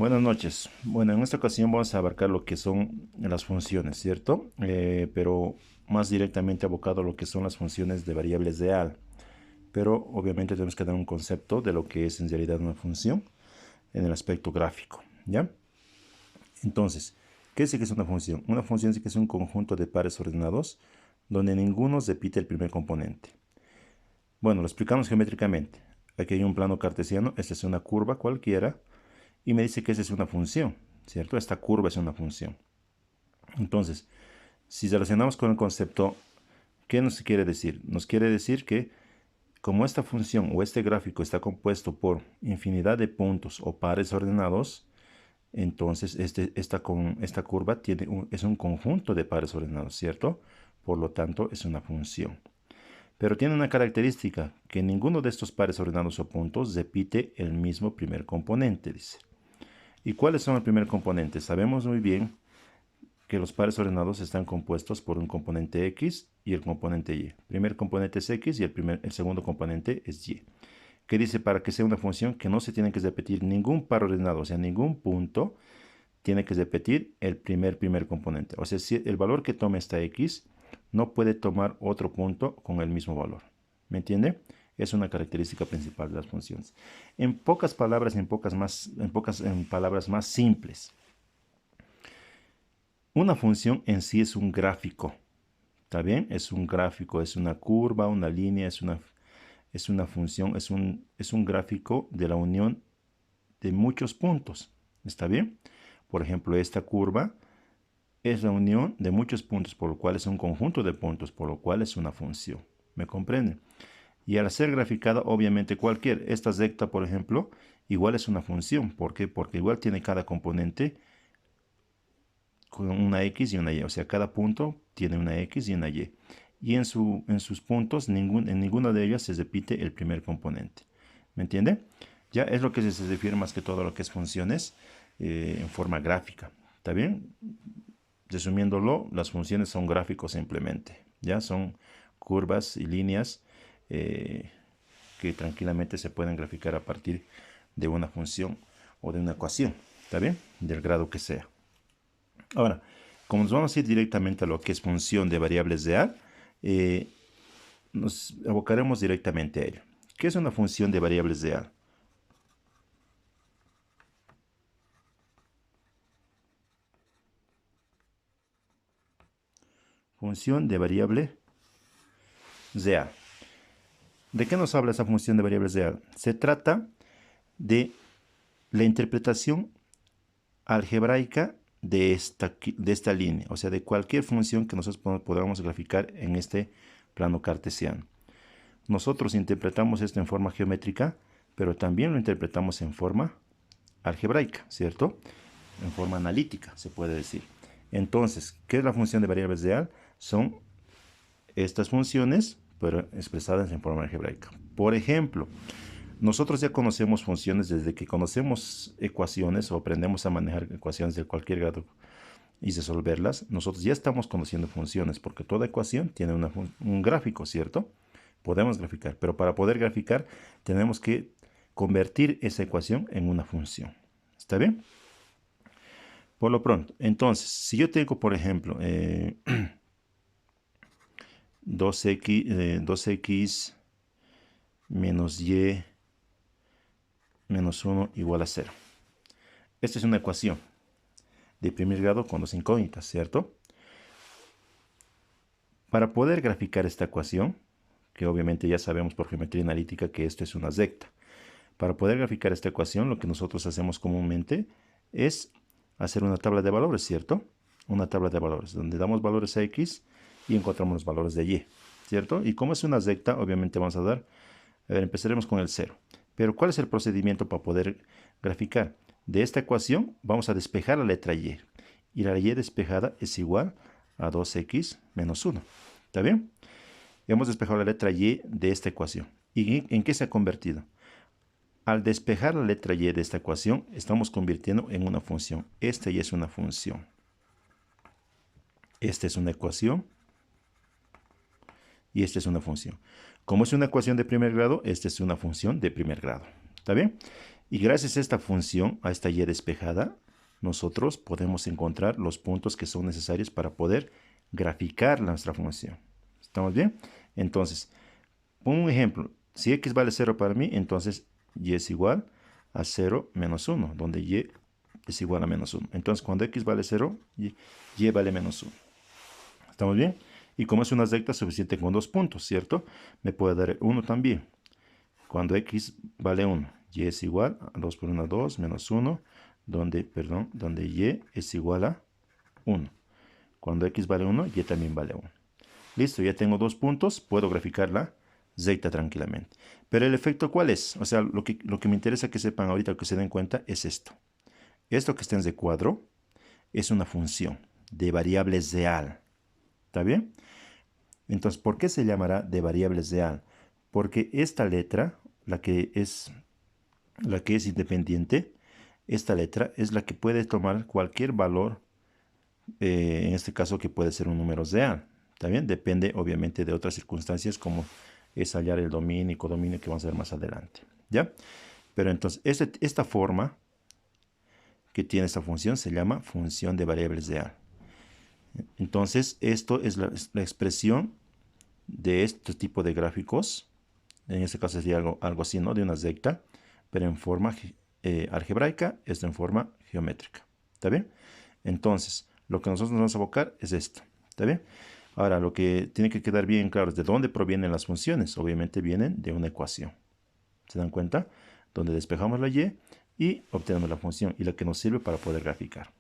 Buenas noches. Bueno, en esta ocasión vamos a abarcar lo que son las funciones, ¿cierto? Pero más directamente abocado a lo que son las funciones de variables de A. Pero obviamente tenemos que dar un concepto de lo que es en realidad una función en el aspecto gráfico, ¿ya? Entonces, ¿qué es que es una función? Una función sí que es un conjunto de pares ordenados donde ninguno repite el primer componente. Bueno, lo explicamos geométricamente. Aquí hay un plano cartesiano, esta es una curva cualquiera, y me dice que esa es una función, ¿cierto? Esta curva es una función. Entonces, si relacionamos con el concepto, ¿qué nos quiere decir? Nos quiere decir que como esta función o este gráfico está compuesto por infinidad de puntos o pares ordenados, entonces esta curva es un conjunto de pares ordenados, ¿cierto? Por lo tanto, es una función. Pero tiene una característica, que ninguno de estos pares ordenados o puntos repite el mismo primer componente, dice. ¿Y cuáles son el primer componente? Sabemos muy bien que los pares ordenados están compuestos por un componente X y el componente Y. El primer componente es X y el segundo componente es Y. ¿Qué dice? Para que sea una función que no se tiene que repetir ningún par ordenado, o sea, ningún punto, tiene que repetir el primer componente. O sea, si el valor que tome esta X no puede tomar otro punto con el mismo valor. ¿Me entiende? Es una característica principal de las funciones. En pocas palabras, en palabras más simples, una función en sí es un gráfico. ¿Está bien? Es un gráfico, es una curva, una línea, es una función, es un gráfico de la unión de muchos puntos. ¿Está bien? Por ejemplo, esta curva es la unión de muchos puntos, por lo cual es un conjunto de puntos, por lo cual es una función. ¿Me comprenden? Y al ser graficada, obviamente esta recta, por ejemplo, igual es una función. ¿Por qué? Porque igual tiene cada componente con una X y una Y. O sea, cada punto tiene una X y una Y. Y en sus puntos, en ninguna de ellas se repite el primer componente. ¿Me entiende? Ya es lo que se refiere más que todo a lo que es funciones en forma gráfica. ¿Está bien? Resumiéndolo, las funciones son gráficos simplemente. Ya son curvas y líneas que tranquilamente se pueden graficar a partir de una función o de una ecuación. ¿Está bien? Del grado que sea. Ahora, como nos vamos a ir directamente a lo que es función de variables de A, nos abocaremos directamente a ello. ¿Qué es una función de variables de A? Función de variable de A. ¿De qué nos habla esa función de variables de A? Se trata de la interpretación algebraica de esta línea, o sea, de cualquier función que nosotros podamos graficar en este plano cartesiano. Nosotros interpretamos esto en forma geométrica, pero también lo interpretamos en forma algebraica, ¿cierto? En forma analítica, se puede decir. Entonces, ¿qué es la función de variables de A? Son estas funciones, pero expresadas en forma algebraica. Por ejemplo, nosotros ya conocemos funciones desde que conocemos ecuaciones o aprendemos a manejar ecuaciones de cualquier grado y resolverlas. Nosotros ya estamos conociendo funciones porque toda ecuación tiene un gráfico, ¿cierto? Podemos graficar, pero para poder graficar tenemos que convertir esa ecuación en una función. ¿Está bien? Por lo pronto, entonces, si yo tengo, por ejemplo, 2x menos y menos 1 igual a 0. Esta es una ecuación de primer grado con dos incógnitas, ¿cierto? Para poder graficar esta ecuación, que obviamente ya sabemos por geometría analítica que esto es una recta. Para poder graficar esta ecuación, lo que nosotros hacemos comúnmente es hacer una tabla de valores, ¿cierto? Una tabla de valores, donde damos valores a x y encontramos los valores de y, ¿cierto? Y como es una recta, obviamente vamos a dar, empezaremos con el 0. Pero ¿cuál es el procedimiento para poder graficar? De esta ecuación vamos a despejar la letra y. Y la y despejada es igual a 2x menos 1. ¿Está bien? Hemos despejado la letra y de esta ecuación. ¿Y en qué se ha convertido? Al despejar la letra y de esta ecuación, estamos convirtiendo en una función. Esta ya es una función. Esta es una ecuación y esta es una función. Como es una ecuación de primer grado, esta es una función de primer grado. ¿Está bien? Y gracias a esta función, a esta y despejada, nosotros podemos encontrar los puntos que son necesarios para poder graficar nuestra función. ¿Estamos bien? Entonces, un ejemplo, si x vale 0 para mí, entonces y es igual a 0 menos 1, donde y es igual a menos 1. Entonces, cuando x vale 0, y vale menos 1. ¿Estamos bien? Y como es una recta, suficiente con 2 puntos, ¿cierto? Me puede dar 1 también. Cuando x vale 1, y es igual a 2 por 1, 2, menos 1, donde y es igual a 1. Cuando x vale 1, y también vale 1. Listo, ya tengo 2 puntos, puedo graficar la recta tranquilamente. Pero el efecto, ¿cuál es? O sea, lo que me interesa que sepan ahorita, que se den cuenta, es esto. Esto que está en recuadro es una función de variable real. ¿Está bien? Entonces, ¿por qué se llamará de variable real? Porque esta letra, la que es independiente, esta letra es la que puede tomar cualquier valor, en este caso que puede ser un número real. ¿Está bien? Depende obviamente de otras circunstancias como es hallar el dominio y codominio que vamos a ver más adelante. ¿Ya? Pero entonces, esta forma que tiene esta función se llama función de variable real. Entonces, esto es la expresión de este tipo de gráficos. En este caso sería algo así, ¿no? De una recta, pero en forma algebraica, esto en forma geométrica. ¿Está bien? Entonces, lo que nosotros nos vamos a abocar es esto. ¿Está bien? Ahora, lo que tiene que quedar bien claro es de dónde provienen las funciones. Obviamente vienen de una ecuación. ¿Se dan cuenta? Donde despejamos la y obtenemos la función y la que nos sirve para poder graficar.